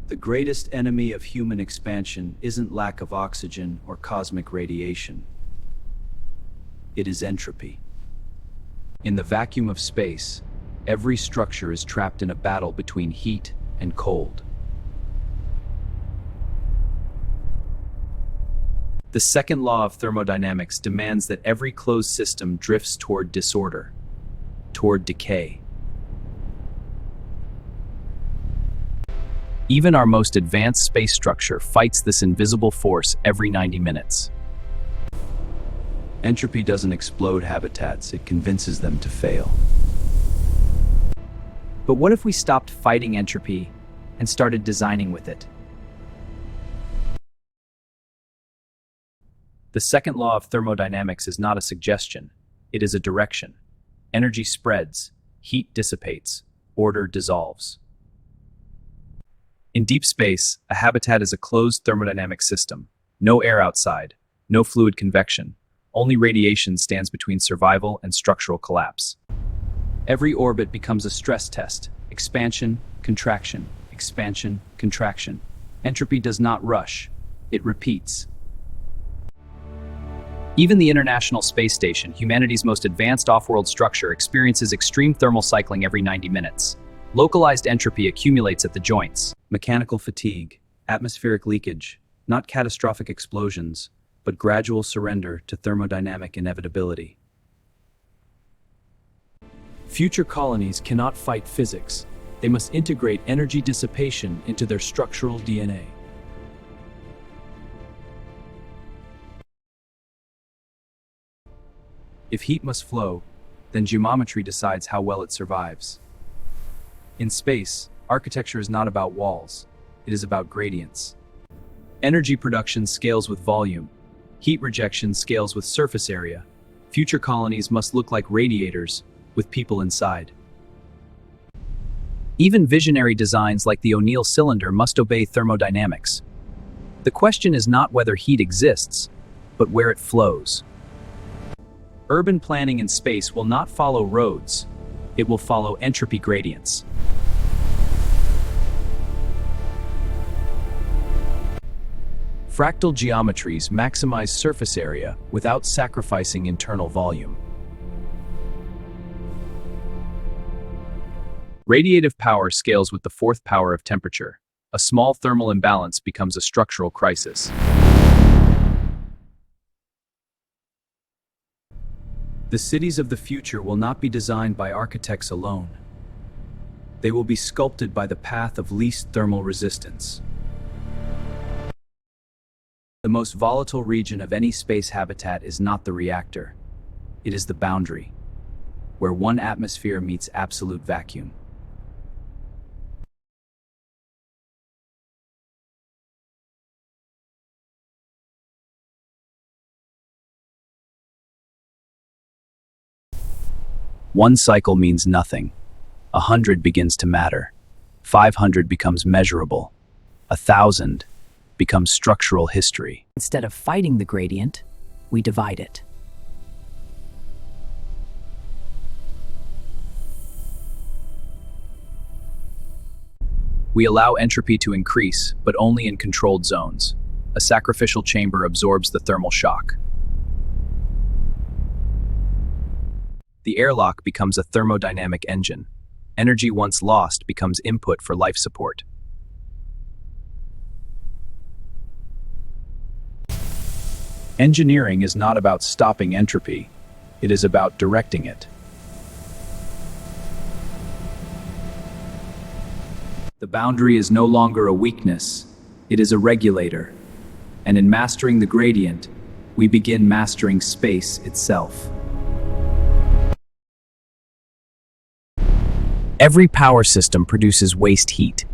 The greatest enemy of human expansion isn't lack of oxygen or cosmic radiation. It is entropy. In the vacuum of space, every structure is trapped in a battle between heat and cold. The second law of thermodynamics demands that every closed system drifts toward disorder, toward decay. Even our most advanced space structure fights this invisible force every 90 minutes. Entropy doesn't explode habitats, it convinces them to fail. But what if we stopped fighting entropy and started designing with it? The second law of thermodynamics is not a suggestion, it is a direction. Energy spreads, heat dissipates, order dissolves. In deep space, a habitat is a closed thermodynamic system. No air outside, no fluid convection. Only radiation stands between survival and structural collapse. Every orbit becomes a stress test. Expansion, contraction, expansion, contraction. Entropy does not rush, it repeats. Even the International Space Station, humanity's most advanced off-world structure, experiences extreme thermal cycling every 90 minutes. Localized entropy accumulates at the joints. Mechanical fatigue, atmospheric leakage, not catastrophic explosions, but gradual surrender to thermodynamic inevitability. Future colonies cannot fight physics. They must integrate energy dissipation into their structural DNA. If heat must flow, then geometry decides how well it survives. In space, architecture is not about walls, it is about gradients. Energy production scales with volume. Heat rejection scales with surface area. Future colonies must look like radiators, with people inside. Even visionary designs like the O'Neill cylinder must obey thermodynamics. The question is not whether heat exists, but where it flows. Urban planning in space will not follow roads, it will follow entropy gradients. Fractal geometries maximize surface area without sacrificing internal volume. Radiative power scales with the fourth power of temperature. A small thermal imbalance becomes a structural crisis. The cities of the future will not be designed by architects alone. They will be sculpted by the path of least thermal resistance. The most volatile region of any space habitat is not the reactor. It is the boundary, where one atmosphere meets absolute vacuum. One cycle means nothing. 100 begins to matter. 500 becomes measurable. 1,000 becomes structural history. Instead of fighting the gradient, we divide it. We allow entropy to increase, but only in controlled zones. A sacrificial chamber absorbs the thermal shock. The airlock becomes a thermodynamic engine. Energy once lost becomes input for life support. Engineering is not about stopping entropy, it is about directing it. The boundary is no longer a weakness, it is a regulator. And in mastering the gradient, we begin mastering space itself. Every power system produces waste heat.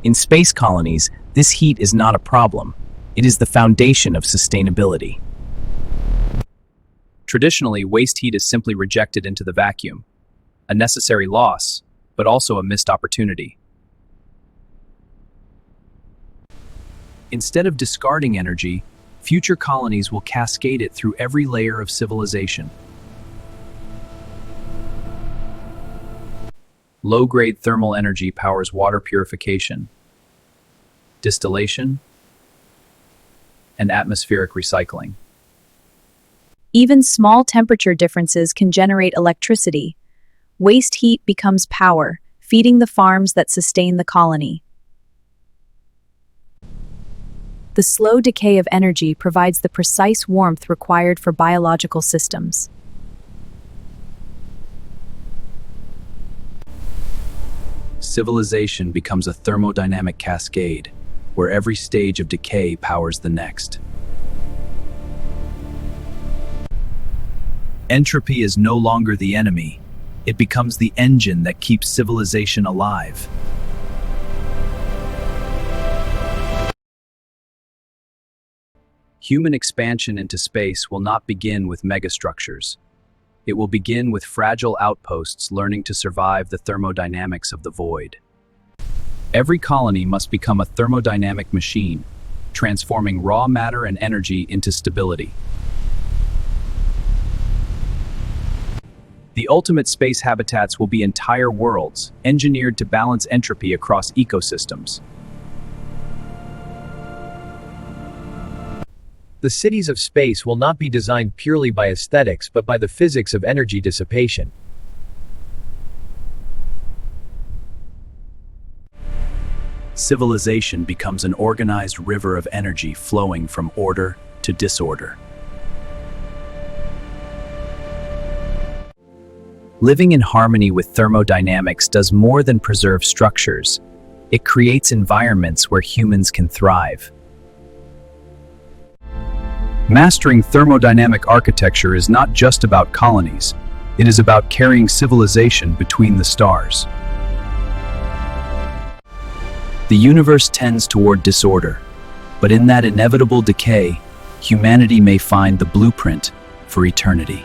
In space colonies, this heat is not a problem. It is the foundation of sustainability. Traditionally, waste heat is simply rejected into the vacuum. A necessary loss, but also a missed opportunity. Instead of discarding energy, future colonies will cascade it through every layer of civilization. Low-grade thermal energy powers water purification. distillation, and atmospheric recycling. Even small temperature differences can generate electricity. Waste heat becomes power, feeding the farms that sustain the colony. The slow decay of energy provides the precise warmth required for biological systems. Civilization becomes a thermodynamic cascade, where every stage of decay powers the next. Entropy is no longer the enemy. It becomes the engine that keeps civilization alive. Human expansion into space will not begin with megastructures. It will begin with fragile outposts learning to survive the thermodynamics of the void. Every colony must become a thermodynamic machine, transforming raw matter and energy into stability. The ultimate space habitats will be entire worlds, engineered to balance entropy across ecosystems. The cities of space will not be designed purely by aesthetics but by the physics of energy dissipation. Civilization becomes an organized river of energy flowing from order to disorder. Living in harmony with thermodynamics does more than preserve structures. It creates environments where humans can thrive. Mastering thermodynamic architecture is not just about colonies. It is about carrying civilization between the stars. The universe tends toward disorder, but in that inevitable decay, humanity may find the blueprint for eternity.